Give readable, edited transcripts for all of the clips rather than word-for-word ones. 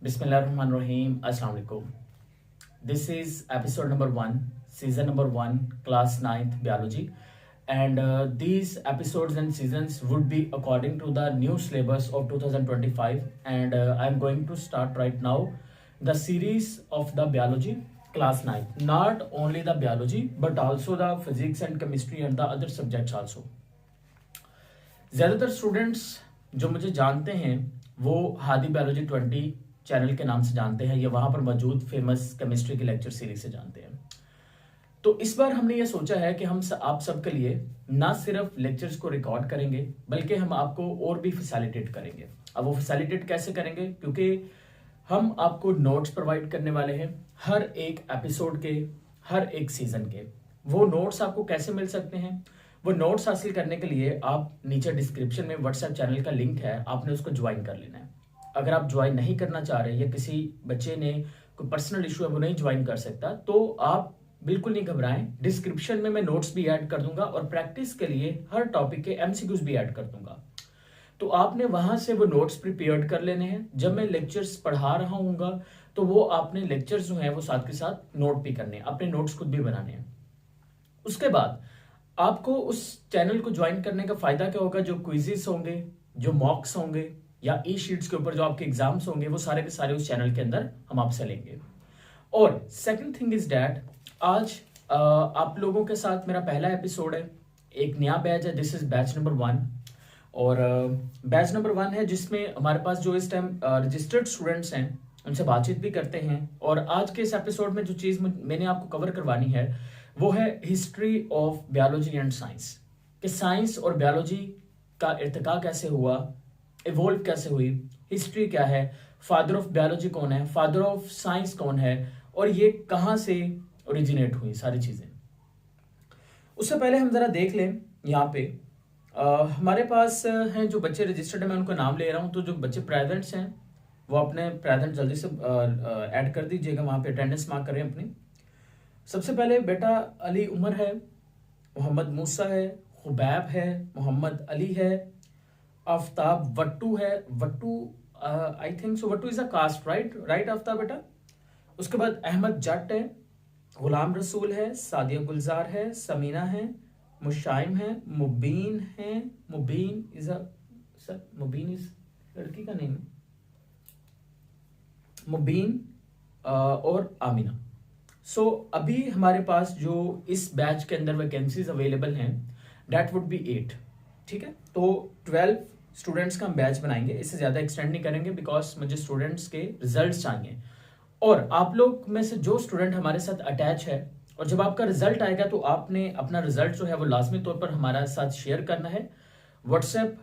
Bismillahirrahmanirrahim. Assalamu alaikum. This is episode number 1, season number 1, class 9th biology. And these episodes and seasons would be according to the new syllabus of 2025. And I'm going to start right now the series of the biology class 9. Not only the biology, but also the physics and chemistry and the other subjects also. ज़्यादातर students जो मुझे जानते हैं वो Hadi biology 20 channel के नाम से जानते हैं या वहाँ पर मौजूद फेमस केमिस्ट्री की लेक्चर सीरीज से जानते हैं। तो इस बार हमने ये सोचा है कि हम आप सबके लिए ना सिर्फ लेक्चर्स को रिकॉर्ड करेंगे बल्कि हम आपको और भी फैसिलिटेट करेंगे। अब वो फैसिलिटेट कैसे करेंगे, क्योंकि हम आपको नोट्स प्रोवाइड करने वाले हैं हर एक एपिसोड के, हर एक सीजन के। वो नोट्स आपको कैसे मिल सकते हैं? वो नोट्स हासिल करने के लिए आप नीचे डिस्क्रिप्शन में व्हाट्सएप चैनल का लिंक है, आपने उसको ज्वाइन कर लेना है। अगर आप ज्वाइन नहीं करना चाह रहे या किसी बच्चे ने कोई पर्सनल इशू है वो नहीं ज्वाइन कर सकता, तो आप बिल्कुल नहीं घबराएं। डिस्क्रिप्शन में मैं नोट्स भी ऐड कर दूंगा और प्रैक्टिस के लिए हर टॉपिक के एमसीक्यूज भी ऐड कर दूंगा। तो आपने वहां से वो नोट्स प्रिपेयर कर लेने हैं। जब मैं लेक्चर्स पढ़ा रहा हूँगा तो वो आपने लेक्चर्स जो है वो साथ के साथ नोट भी करने हैं, अपने नोट्स खुद भी बनाने हैं। उसके बाद आपको उस चैनल को ज्वाइन करने का फायदा क्या होगा? जो क्विजेस होंगे, जो मॉक्स होंगे या ई शीट्स के ऊपर जो आपके एग्जाम्स होंगे, वो सारे के सारे उस चैनल के अंदर हम आपसे लेंगे। और सेकंड थिंग इज दैट आज आप लोगों के साथ मेरा पहला एपिसोड है। एक नया बैच है, दिस इज बैच नंबर 1 और बैच नंबर 1 है जिसमें हमारे पास जो इस टाइम रजिस्टर्ड स्टूडेंट्स हैं उनसे बातचीत भी करते हैं। और आज के इस एपिसोड में जो चीज़ मैंने आपको कवर करवानी है वो है history of biology and science, कि साइंस और बायोलॉजी का इर्तिका कैसे हुआ, इवॉल्व कैसे हुई, हिस्ट्री क्या है, फादर ऑफ बायोलॉजी कौन है, फादर ऑफ साइंस कौन है और ये कहाँ से ओरिजिनेट हुई, सारी चीज़ें। उससे पहले हम ज़रा देख लें यहाँ पे हमारे पास हैं जो बच्चे रजिस्टर्ड हैं, मैं उनका नाम ले रहा हूँ। तो जो बच्चे प्रेजेंट्स हैं वो अपने प्रेजेंट जल्दी से ऐड कर दीजिएगा, वहाँ पे अटेंडेंस मार्क करें अपनी। सबसे पहले बेटा अली उमर है, मोहम्मद मूसा है, खुबैब है, मोहम्मद अली है, आफ्ताब वट्टू है। Wattoo I think so Wattoo is a caste, right Aftab बेटा। उसके बाद अहमद जट है, गुलाम रसूल है, सादिया गुलजार है, समीना है, मुशाइम है, मुबीन है। मुबीन इज लड़की का नेम है, मुबीन और आमिना। सो अभी हमारे पास जो इस बैच के अंदर वैकेंसीज अवेलेबल हैं डेट वुड बी 8, ठीक है। तो 12 स्टूडेंट्स का हम बैच बनाएंगे, इससे ज़्यादा एक्सटेंड नहीं करेंगे बिकॉज मुझे स्टूडेंट्स के रिजल्ट्स चाहिए। और आप लोग में से जो स्टूडेंट हमारे साथ अटैच है और जब आपका रिजल्ट आएगा तो आपने अपना रिजल्ट जो है वो लाजमी तौर पर हमारे साथ शेयर करना है। व्हाट्सएप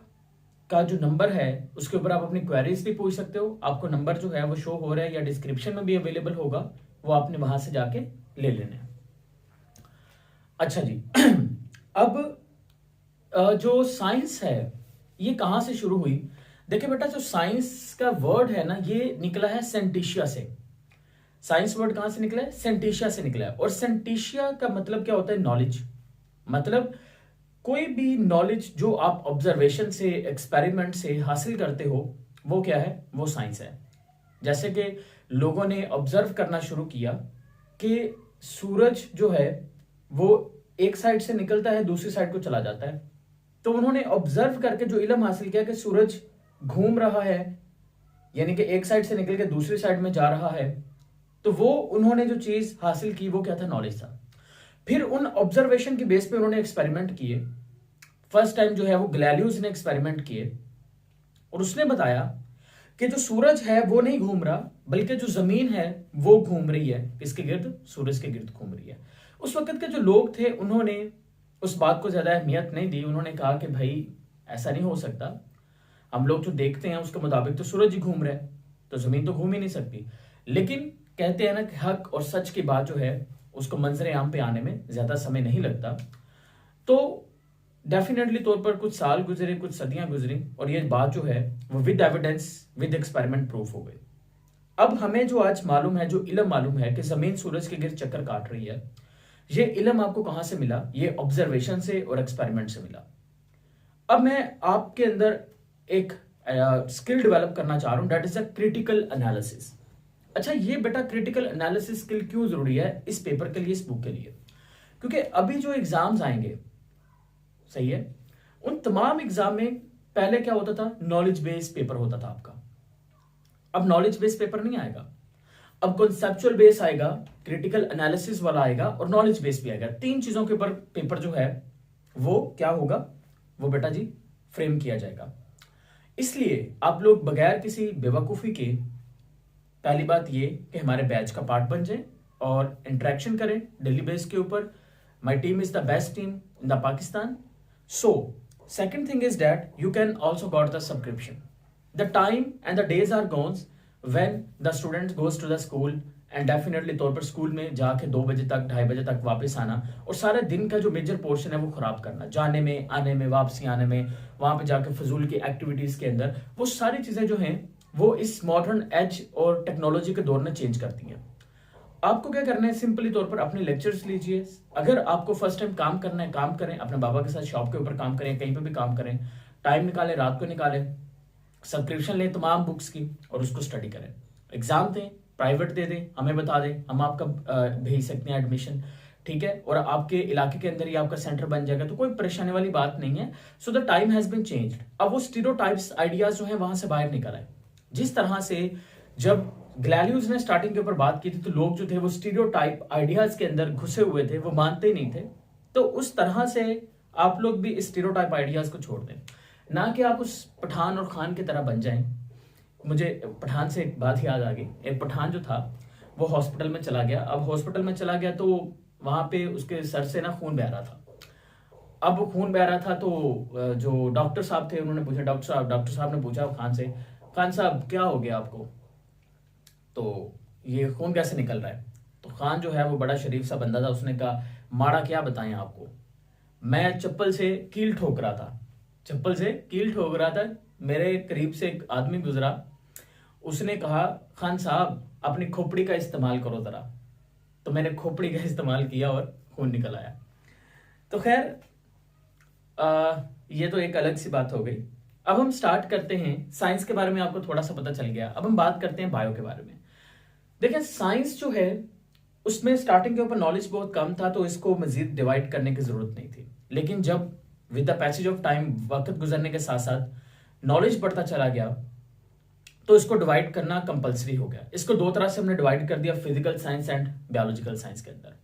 का जो नंबर है उसके ऊपर आप अपनी क्वेरीज भी पूछ सकते हो। आपको नंबर जो है वो शो हो रहा है या डिस्क्रिप्शन में भी अवेलेबल होगा, वो आपने वहां से जाके ले लेने। अच्छा जी अब जो साइंस है ये कहां से शुरू हुई? देखिए बेटा, जो साइंस का वर्ड है ना ये निकला है सेंटिशिया से। साइंस वर्ड कहां से निकला है? सेंटिशिया से निकला है। और सेंटिशिया का मतलब क्या होता है? नॉलेज। मतलब कोई भी नॉलेज जो आप ऑब्जर्वेशन से, एक्सपेरिमेंट से हासिल करते हो वो क्या है? वो साइंस है। जैसे कि लोगों ने ऑब्जर्व करना शुरू किया कि सूरज जो है वो एक साइड से निकलता है दूसरी साइड को चला जाता है, तो उन्होंने ऑब्जर्व करके जो इल्म हासिल किया कि सूरज घूम रहा है, यानी कि एक साइड से निकल के दूसरी साइड में जा रहा है, तो वो उन्होंने जो चीज हासिल की वो क्या था? नॉलेज था। फिर उन ऑब्जर्वेशन की बेस पे उन्होंने एक्सपेरिमेंट किए। फर्स्ट टाइम जो है वो गैलीलियो ने एक्सपेरिमेंट किए और उसने बताया कि जो सूरज है वो नहीं घूम रहा बल्कि जो जमीन है वो घूम रही है। किसके गिर्द? सूरज के गिर्द घूम रही है। उस वक्त के जो लोग थे उन्होंने उस बात को ज्यादा अहमियत नहीं दी। उन्होंने कहा कि भाई ऐसा नहीं हो सकता, हम लोग जो देखते हैं उसके मुताबिक तो सूरज ही घूम रहा है, तो जमीन तो घूम ही नहीं सकती। लेकिन कहते हैं ना कि हक और सच की बात जो है उसको मंजर आम पे आने में ज्यादा समय नहीं लगता। तो डेफिनेटली तौर पर कुछ साल गुजरे, कुछ सदियां गुजरी और ये बात जो है वो with evidence, with experiment proof हो गई। अब हमें जो आज मालूम है, जो इल्म मालूम है कि जमीन सूरज के गिर्द चक्कर काट रही है, ये इल्म आपको कहां से मिला? ये ऑब्जर्वेशन से और एक्सपेरिमेंट से मिला। अब मैं आपके अंदर एक स्किल डेवलप करना चाह रहा हूं, that is a critical analysis. अच्छा, ये बेटा क्रिटिकल एनालिसिस स्किल क्यों जरूरी है इस पेपर के लिए, इस बुक के लिए? क्योंकि अभी जो एग्जाम्स आएंगे, सही है, उन तमाम एग्जाम में पहले क्या होता था, नॉलेज बेस्ड पेपर होता था आपका। अब नॉलेज बेस्ड पेपर नहीं आएगा, अब कॉन्सेप्चुअल बेस आएगा, क्रिटिकल एनालिसिस वाला आएगा और नॉलेज बेस भी आएगा। तीन चीजों के ऊपर पेपर जो है वो क्या होगा, वो बेटा जी फ्रेम किया जाएगा। इसलिए आप लोग बगैर किसी बेवकूफी के, पहली बात ये कि हमारे बैच का पार्ट बन जाए और इंटरेक्शन करें डेली बेस के ऊपर। My team is the best team in the Pakistan. So second thing is that you can also got the subscription. The time and the days are gone when the student goes to the school and definitely तौर पर school में जाके 2 बजे तक 2:30 बजे तक वापस आना और सारे दिन का जो मेजर पोर्शन है वो खराब करना, जाने में, आने में, वापसी आने में, वहां पे जाके फजूल की एक्टिविटीज के अंदर, वो सारी चीजें जो हैं वो इस मॉडर्न एज और टेक्नोलॉजी के दौर में चेंज करती हैं। आपको क्या करना है, सिंपली तौर पर अपने लेक्चर्स लीजिए। अगर आपको फर्स्ट टाइम काम करना है, काम करें, अपने बाबा के साथ शॉप के ऊपर काम करें, कहीं पे भी काम करें, टाइम निकालें, रात को निकालें, सब्सक्रिप्शन लें तमाम बुक्स की और उसको स्टडी करें। एग्जाम दें, प्राइवेट दे दें, हमें बता दें, हम आपका भेज सकते हैं एडमिशन, ठीक है, और आपके इलाके के अंदर ही आपका सेंटर बन जाएगा, तो कोई परेशानी वाली बात नहीं है। So the time has been changed. अब वो स्टीरियोटाइप्स आइडियाज जो है वहां से बाहर निकल आए। जिस तरह से जब ग्लैलियस ने स्टार्टिंग के ऊपर बात की थी तो लोग जो थे वो स्टीरियोटाइप आइडियाज के अंदर घुसे हुए थे, वो मानते ही नहीं थे। तो उस तरह से आप लोग भी स्टीरियोटाइप आइडियाज को छोड़ दें, ना कि आप उस पठान और खान की तरह बन जाएं। मुझे पठान से एक बात याद आ गई। एक पठान जो था वो हॉस्पिटल में चला गया। अब हॉस्पिटल में चला गया तो वहां पे उसके सर से ना खून बह रहा था। अब वो खून बह रहा था तो जो डॉक्टर साहब थे उन्होंने पूछा, डॉक्टर साहब ने पूछा खान से, खान साहब क्या हो गया आपको, तो ये खून कैसे निकल रहा है? तो खान जो है वो बड़ा शरीफ सा बंदा था, उसने कहा माड़ा क्या बताएं आपको, मैं चप्पल से कील ठोक रहा था, चप्पल से कील ठोक रहा था, मेरे करीब से एक आदमी गुजरा, उसने कहा खान साहब अपनी खोपड़ी का इस्तेमाल करो जरा, तो मैंने खोपड़ी का इस्तेमाल किया और खून निकल आया। तो खैर ये तो एक अलग सी बात हो गई। अब हम स्टार्ट करते हैं, साइंस के बारे में आपको थोड़ा सा पता चल गया, अब हम बात करते हैं बायो के बारे में। देखिए साइंस जो है उसमें स्टार्टिंग के ऊपर नॉलेज बहुत कम था, तो इसको मजीद डिवाइड करने की जरूरत नहीं थी। लेकिन जब with the passage of time, वक्त गुजरने के साथ साथ नॉलेज बढ़ता चला गया, तो इसको डिवाइड करना कंपलसरी हो गया। इसको दो तरह से हमने डिवाइड कर दिया, physical science and biological science के अंदर।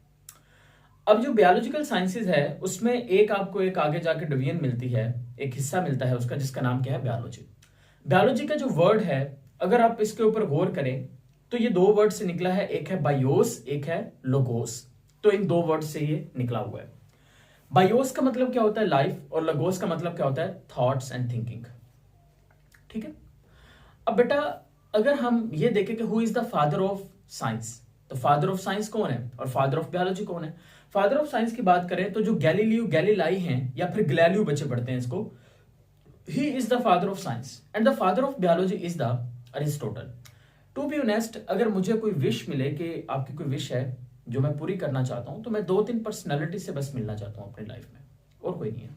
अब जो बायोलॉजिकल साइंसेज है उसमें एक आपको एक आगे जाके डिवीजन मिलती है, एक हिस्सा मिलता है उसका, जिसका नाम क्या है, बायोलॉजी। बायोलॉजी का जो वर्ड है, अगर आप इसके ऊपर गौर करें तो ये दो वर्ड से निकला है, एक है बायोस, एक है लोगोस। तो इन दो वर्ड से ये निकला हुआ है। बायोस का मतलब क्या होता है, लाइफ, और लोगोस का मतलब क्या होता है, थॉट्स एंड थिंकिंग। ठीक है। अब बेटा अगर हम ये देखें कि who is the father of science, तो फादर ऑफ साइंस कौन है और फादर ऑफ बायोलॉजी कौन है? फादर ऑफ साइंस की बात करें तो जो गैलीलियो गैलीलाई हैं, या फिर ग्लैलियो बच्चे पढ़ते हैं इसको, he is the father of science and the father of biology is the Aristotle. To be honest, अगर मुझे कोई विश मिले कि आपकी कोई विश है जो मैं पूरी करना चाहता हूं, तो मैं 2-3 पर्सनैलिटी से बस मिलना चाहता हूं अपनी लाइफ में, और कोई नहीं है।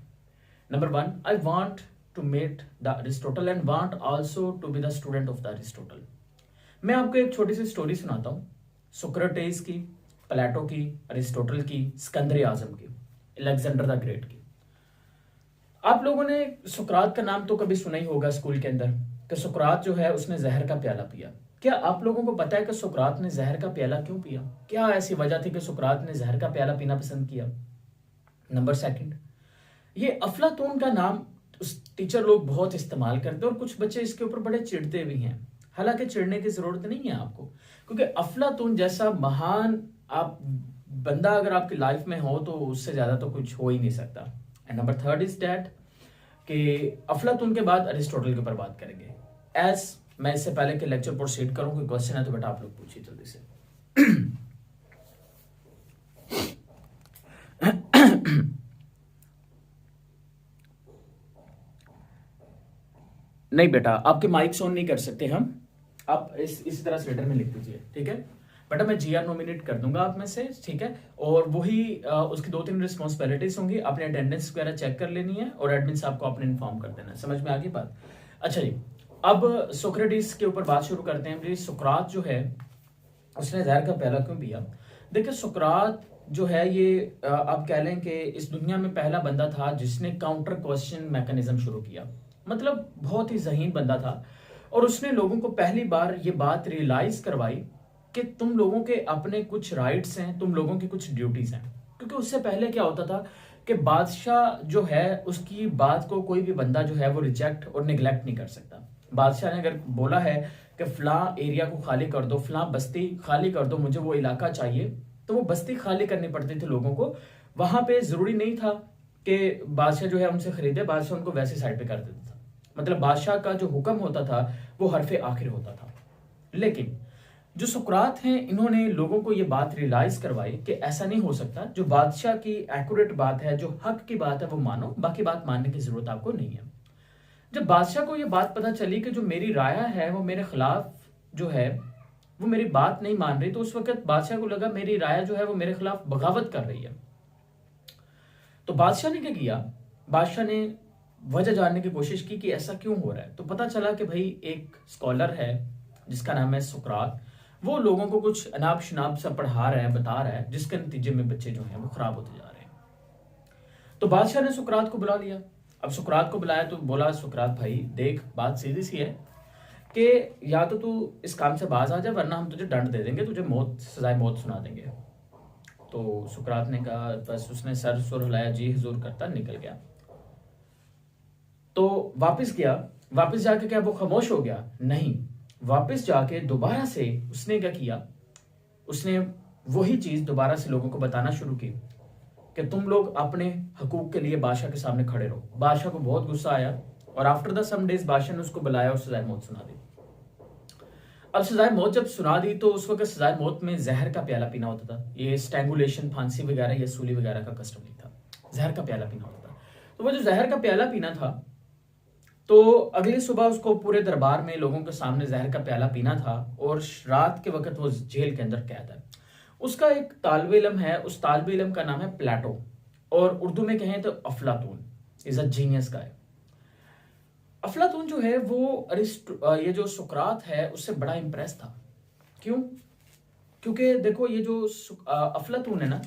Number 1, I want to meet the Aristotle and want also to be the student of the Aristotle. मैं आपको एक छोटी सी स्टोरी सुनाता हूं, सोक्रेटिस की, प्लेटो की, अरिस्टोटल की, सिकंदर आजम की, अलेक्जेंडर द ग्रेट की। आप लोगों ने सुकरात का नाम तो कभी सुना ही होगा स्कूल के अंदर, कि सुकरात जो है उसने जहर का प्याला पिया। क्या आप लोगों को पता है कि सुकरात ने जहर का प्याला क्यों पिया? क्या ऐसी वजह थी कि सुकरात ने जहर का प्याला पीना पसंद किया? नंबर 2, ये अफलातून का नाम टीचर लोग बहुत इस्तेमाल करते हैं और कुछ बच्चे इसके ऊपर बड़े चिढ़ते भी हैं। हालांकि चिढ़ने की जरूरत नहीं है आपको, क्योंकि अफलातून जैसा महान आप बंदा अगर आपकी लाइफ में हो तो उससे ज्यादा तो कुछ हो ही नहीं सकता। एंड नंबर 3 इज दैट कि अफलातून के बाद अरिस्टोटल के ऊपर बात करेंगे। एज मैं इससे पहले के लेक्चर प्रोसीड करूं, कोई क्वेश्चन है तो बेटा आप लोग पूछिए जल्दी से। नहीं बेटा, आपके माइक्स ऑन नहीं कर सकते हम, आप इस तरह से लेटर में लिख दीजिए, ठीक है बेटा। मैं जीआर नॉमिनेट कर दूंगा आप में से, ठीक है, और वही उसकी 2-3 रिस्पॉन्सिबिलिटीज होंगी। आपने अटेंडेंस वगैरह चेक कर लेनी है और एडमिन साहब को आपने इन्फॉर्म कर देना है। समझ में आ गई बात? अच्छा जी, अब सोक्रेटिस के ऊपर बात शुरू करते हैं। भाई सुकरात जो है उसने जहर का प्याला क्यों पिया? देखिए सुकरात जो है ये आप कह लें कि इस दुनिया में पहला बंदा था जिसने काउंटर क्वेश्चन मैकेनिज्म शुरू किया। मतलब बहुत ही ज़हीन बंदा था और उसने लोगों को पहली बार ये बात रियलाइज करवाई कि तुम लोगों के अपने कुछ राइट्स हैं, तुम लोगों की कुछ ड्यूटीज हैं। क्योंकि उससे पहले क्या होता था कि बादशाह जो है उसकी बात को कोई भी बंदा जो है वो रिजेक्ट और निगलेक्ट नहीं कर सकता। बादशाह ने अगर बोला है कि फलां एरिया को खाली कर दो, फलां बस्ती खाली कर दो, मुझे वो इलाका चाहिए, तो वो बस्ती खाली करनी पड़ती थी लोगों को। वहां पे जरूरी नहीं था कि बादशाह जो है उनसे खरीदे, बादशाह उनको वैसे साइड पे कर देता था। मतलब बादशाह का जो हुक्म होता था वो हरफे आखिर होता था। लेकिन जो सुकरात हैं इन्होंने लोगों को ये बात रियलाइज करवाई कि ऐसा नहीं हो सकता। जो बादशाह की एक्यूरेट बात है, जो हक की बात है वो मानो, बाकी बात मानने की जरूरत आपको नहीं है। जब बादशाह को ये बात पता चली कि जो मेरी राया है वो मेरे खिलाफ जो है वो मेरी बात नहीं मान रही, तो उस वक्त बादशाह को लगा मेरी राया जो है वो मेरे खिलाफ बगावत कर रही है। तो बादशाह ने क्या किया? बादशाह ने वजह जानने की कोशिश की कि ऐसा क्यों हो रहा है। तो पता चला कि भाई एक स्कॉलर है जिसका नाम है सुकरात, वो लोगों को कुछ अनाप शनाप सा पढ़ा रहा है, बता रहा है, जिसके नतीजे में बच्चे जो हैं वो खराब होते जा रहे हैं। तो बादशाह ने सुकरात को बुला लिया। अब सुकरात को बुलाया तो बोला, सुकरात भाई देख, बात सीधी सी है कि या तो तू इस काम से बाज आ जा वरना हम तुझे दंड दे देंगे, तुझे मौत, सजाए मौत सुना देंगे। तो सुकरात ने कहा, बस उसने सर सुर हिलाया, जी हुजूर करता निकल गया। तो वापस गया, वापस जाके क्या वो खामोश हो गया? नहीं, वापस जाके दोबारा से उसने क्या किया, उसने वही चीज दोबारा से लोगों को बताना शुरू की कि तुम लोग अपने हकूक के लिए बादशाह के सामने खड़े रहो। बादशाह को बहुत गुस्सा आया और आफ्टर द सम डेज बादशाह ने उसको बुलाया और सजाए मौत सुना दी। अब सजाए मौत जब सुना दी तो उस वक्त सजाए मौत में जहर का प्याला पीना होता था। ये स्ट्रैंगुलेशन, फांसी वगैरह या सूली वगैरह का कस्टम नहीं था, जहर का प्याला पीना होता था। तो वो जो जहर का प्याला पीना था, तो अगली सुबह उसको पूरे दरबार में लोगों के सामने जहर का प्याला पीना था और रात के वक्त वो जेल के अंदर कैद है। उसका एक तालिब इल्म है, उस तालिब इल्म का नाम है प्लेटो, और उर्दू में कहें तो अफलातून इज अ जीनियस गाय। अफलातून जो है वो ये जो सुकरात है उससे बड़ा इंप्रेस था। क्यों? क्योंकि देखो ये जो अफलातून है ना,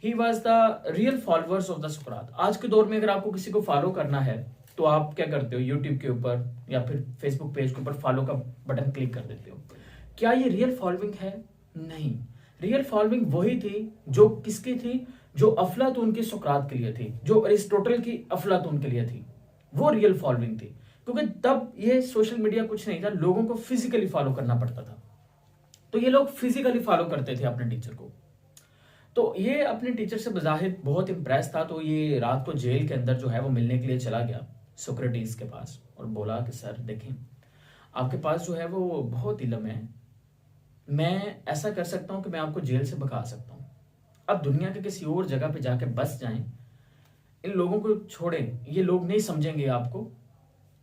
he was the real followers of the सुकरात। आज के दौर में अगर आपको किसी को फॉलो करना है तो आप क्या करते हो? यूट्यूब के ऊपर या फिर फेसबुक पेज के ऊपर फॉलो का बटन क्लिक कर देते हो। क्या ये रियल फॉलोइंग है? नहीं। रियल फॉलोइंग वही थी जो किसकी थी? जो अफलातून की सुकरात के लिए थी, जो अरिस्टोटल की अफलातून के लिए थी, वो रियल फॉलोइंग थी। क्योंकि तब ये सोशल मीडिया कुछ नहीं था, लोगों को फिजिकली फॉलो करना पड़ता था। तो ये लोग फिजिकली फॉलो करते थे अपने टीचर को। तो ये अपने टीचर से बज़ाहिर बहुत इंप्रेस था, तो ये रात को जेल के अंदर जो है वो मिलने के लिए चला गया सोक्रेटिस के पास और बोला कि सर देखें, आपके पास जो है वो बहुत इल्म है, मैं ऐसा कर सकता हूं कि मैं आपको जेल से भगा सकता हूं। अब दुनिया के किसी और जगह पे जाके बस जाएं, इन लोगों को छोड़ें, ये लोग नहीं समझेंगे आपको,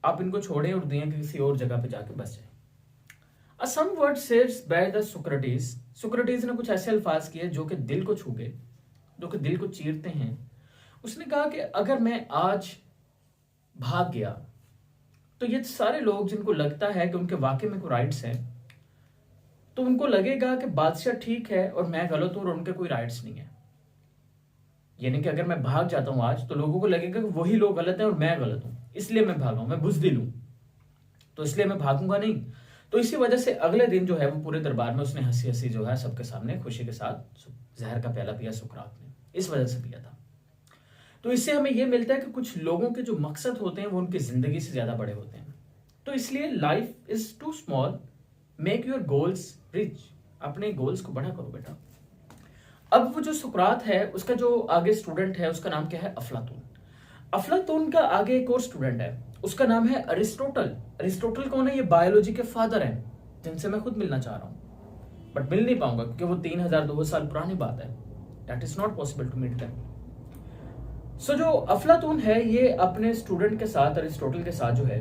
आप इनको छोड़ें और दुनिया के किसी और जगह पे जाके बस जाएं। Some word said by the Socrates. Socrates ने कुछ ऐसे अल्फाज किए जो कि दिल को छू गए, जो कि दिल को चीरते हैं। उसने कहा कि अगर मैं आज भाग गया तो ये सारे लोग जिनको लगता है कि उनके वाकई में कोई राइट्स हैं, तो उनको लगेगा कि बादशाह ठीक है और मैं गलत हूं और उनके कोई राइट्स नहीं है। यानी कि अगर मैं भाग जाता हूं आज तो लोगों को लगेगा कि वही लोग गलत हैं और मैं गलत हूं, इसलिए मैं भागा हूं, मैं बुज़दिल हूं, तो इसलिए मैं भागूंगा नहीं। तो इसी वजह से अगले दिन जो है वो पूरे दरबार में उसने हंसी हंसी जो है सबके सामने खुशी के साथ जहर का प्याला पिया सुकरात ने, इस वजह से पिया था। तो इससे हमें यह मिलता है कि कुछ लोगों के जो मकसद होते हैं वो उनकी जिंदगी से ज्यादा बड़े होते हैं। तो इसलिए life is too small, make your goals rich. अपने गोल्स को बड़ा करो बेटा। अब वो जो सुकरात है उसका जो आगे स्टूडेंट है उसका नाम क्या है? अफलातून। अफलातून का आगे एक और स्टूडेंट है, उसका नाम है अरिस्टोटल। अरिस्टोटल कौन है? ये बायोलॉजी के फादर हैं जिनसे मैं खुद मिलना चाह रहा हूं, बट मिल नहीं पाऊंगा क्योंकि वो 3000-2000 साल पुरानी बात है। That is not possible to meet them. So जो अफलातून है ये अपने स्टूडेंट के साथ, अरिस्टोटल के साथ जो है,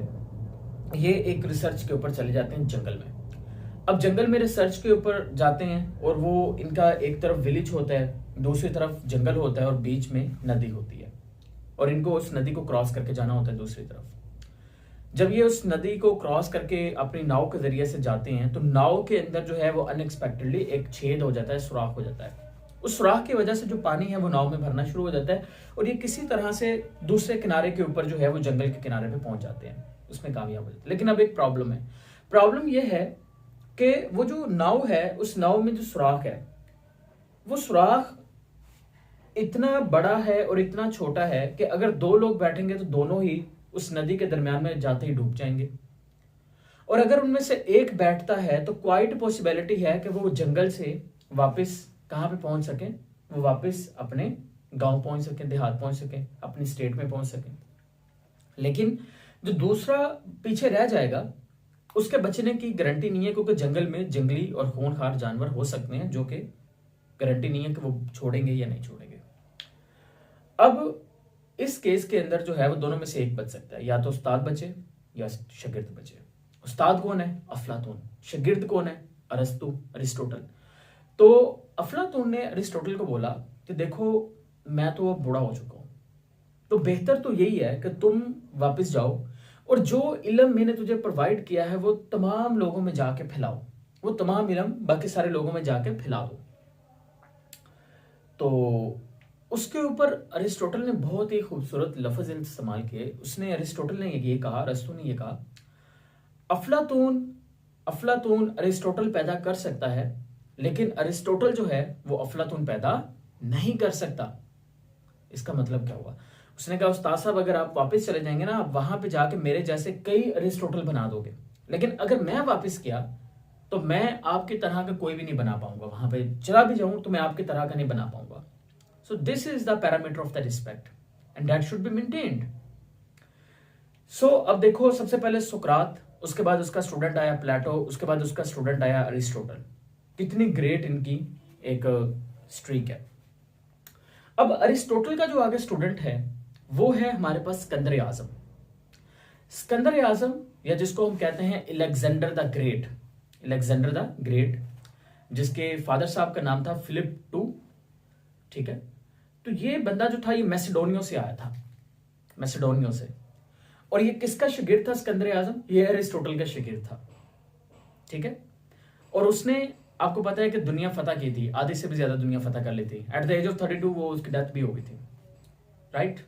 ये एक रिसर्च के ऊपर चले जाते हैं जंगल में। अब जंगल में रिसर्च के ऊपर जाते हैं और वो इनका एक तरफ विलेज होता है, दूसरी तरफ जंगल होता है और बीच में नदी होती है, और इनको उस नदी को क्रॉस करके जाना होता है दूसरी तरफ। जब ये उस नदी को क्रॉस करके अपनी नाव के जरिए से जाते हैं तो नाव के अंदर जो है वो अनएक्सपेक्टेडली एक छेद हो जाता है, सुराख हो जाता है। उस सुराख की वजह से जो पानी है वो नाव में भरना शुरू हो जाता है और ये किसी तरह से दूसरे किनारे के ऊपर जो है वो जंगल के किनारे पे पहुंच जाते हैं, उसमें कामयाब हो जाते हैं। लेकिन अब एक प्रॉब्लम है। प्रॉब्लम ये है कि वो जो नाव है, उस नाव में जो सुराख है, वो सुराख इतना बड़ा है और इतना छोटा है कि अगर दो लोग बैठेंगे तो दोनों ही उस नदी के दरमियान में जाते ही डूब जाएंगे। और अगर उनमें से एक बैठता है तो क्वाइट पॉसिबिलिटी है कि वो जंगल से वापस कहाँ पे पहुंच सके, वो वापस अपने गांव पहुंच सके, देहात पहुंच सके, अपनी स्टेट में पहुंच सके। लेकिन जो दूसरा पीछे रह जाएगा उसके बचने की गारंटी नहीं है, क्योंकि जंगल में जंगली और खूंखार जानवर हो सकते हैं जो कि गारंटी नहीं है कि वो छोड़ेंगे या नहीं छोड़ेंगे। अब इस केस के अंदर जो है वो दोनों में से एक बच सकता है, या तो उस्ताद बचे या शागिर्द बचे। उस्ताद कौन है? अफलातून। शागिर्द कौन है? अरस्तु, अरिस्टोटल। तो अफलातून ने अरिस्टोटल को बोला कि देखो मैं तो अब बूढ़ा हो चुका हूं, तो बेहतर तो यही है कि तुम वापस जाओ और जो इल्म मैंने तुझे प्रोवाइड किया है वो तमाम लोगों में जाके फैलाओ, वो तमाम इल्म बाकी सारे लोगों में जाके फैला दो। तो उसके ऊपर अरिस्टोटल ने बहुत ही खूबसूरत लफ्ज इस्तेमाल किए। उसने, अरिस्टोटल ने ये कहा, अरस्तू ने ये कहा, अफलातून अफलातून अरिस्टोटल पैदा कर सकता है लेकिन अरिस्टोटल जो है वो अफलातून पैदा नहीं कर सकता। इसका मतलब क्या हुआ? उसने कहा उस्ताद साहब अगर आप वापस चले जाएंगे ना, आप वहां पे जाके मेरे जैसे कई अरिस्टोटल बना दोगे, लेकिन अगर मैं वापस किया तो मैं आपकी तरह का कोई भी नहीं बना पाऊंगा। वहां पे चला भी जाऊं तो मैं आपकी तरह का नहीं बना पाऊंगा। So this is the parameter of the respect and that should be maintained. So अब देखो, सबसे पहले सुकरात, उसके बाद उसका स्टूडेंट आया प्लेटो, उसके बाद उसका स्टूडेंट आया अरिस्टोटल। कितनी ग्रेट इनकी एक स्ट्रीक है। अब अरिस्टोटल का जो आगे स्टूडेंट है वो है हमारे पास सिकंदर आजम। सिकंदर आजम, या जिसको हम कहते हैं Alexander the great, Alexander the great, जिसके फादर साहब का नाम था फिलिप टू। ठीक है, तो ये बंदा जो था ये मैसेडोनिया से आया था, मैसेडोनिया से। और ये किसका शागिर्द था सिकंदर आजम? ये अरिस्टोटल का शागिर्द था। ठीक है, और उसने, आपको पता है कि दुनिया फतह की थी, आधे से भी ज्यादा दुनिया फतह कर ली थी। एट द एज ऑफ 32 वो उसकी डेथ भी हो गई थी। राइट।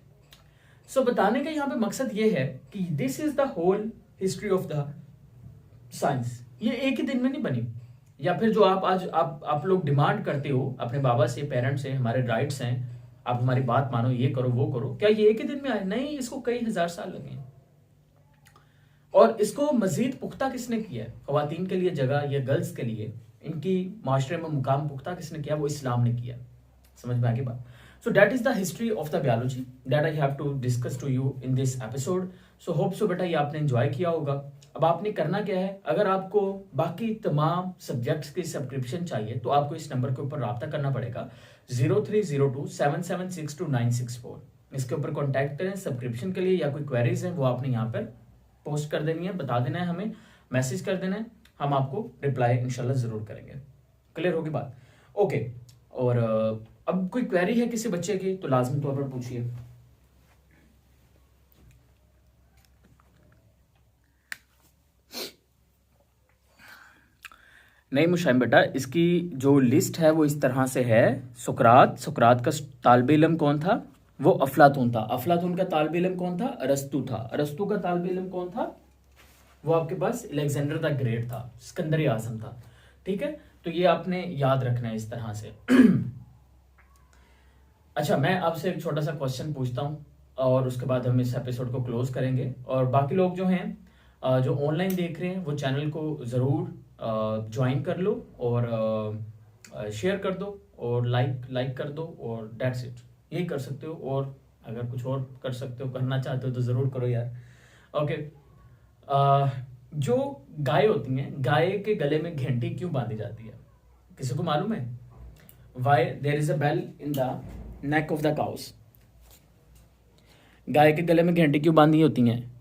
सो बताने का यहां पे मकसद ये है कि this is the whole history of the science. ये एक ही दिन में नहीं बनी, या फिर जो आप आज आप लोग डिमांड करते हो अपने बाबा से, पेरेंट्स से, हमारे राइट्स हैं, आप हमारी बात मानो, ये करो वो करो, क्या ये एक ही दिन में आए? नहीं, इसको कई हजार साल लगे। और इसको मजीद पुख्ता किसने किया है? खवातीन के लिए जगह या गर्ल्स के लिए इनकी माशरे में मुकाम पुख्ता किसने किया? वो इस्लाम ने किया। समझ में आ गई बात? So that is the history of the biology that I have to discuss to you in this episode. So hope so बेटा ये आपने एंजॉय किया होगा। अब आपने करना क्या है, अगर आपको बाकी तमाम सब्जेक्ट्स की सब्सक्रिप्शन चाहिए तो आपको इस नंबर के ऊपर रब्ता करना पड़ेगा 0302776296 इसके ऊपर कॉन्टैक्ट करें सब्सक्रिप्शन के लिए, या कोई क्वेरीज है वो आपने यहाँ पर पोस्ट कर देनी है, बता देना है, हमें मैसेज कर देना है, हम आपको रिप्लाई इंशाल्लाह जरूर करेंगे। क्लियर होगी बात? ओके। और अब कोई क्वेरी है किसी बच्चे की तो लाजमी तौर पर पूछिए। नहीं मुशाइम बेटा, इसकी जो लिस्ट है वो इस तरह से है। सुकरात का तालिब इल्म कौन था? वो अफलातून था। अफलातून का तालिब इल्म कौन था? अरस्तू था। अरस्तू का तालिब इल्म कौन था? वो आपके पास अलेक्जेंडर द ग्रेट था, सिकंदर आजम था। ठीक है, तो ये आपने याद रखना है इस तरह से। अच्छा, मैं आपसे एक छोटा सा क्वेश्चन पूछता हूँ और उसके बाद हम इस एपिसोड को क्लोज करेंगे। और बाकी लोग जो हैं जो ऑनलाइन देख रहे हैं वो चैनल को ज़रूर ज्वाइन कर लो और शेयर कर दो और लाइक कर दो, और डेट्स इट। यही कर सकते हो, और अगर कुछ और कर सकते हो, करना चाहते हो तो ज़रूर करो यार। ओके। जो गाय होती हैं, गाय के गले में घंटी क्यों बांधी जाती है? किसी को मालूम है? Why there is a bell in the neck of the cows? गाय के गले में घंटी क्यों बांधी होती हैं?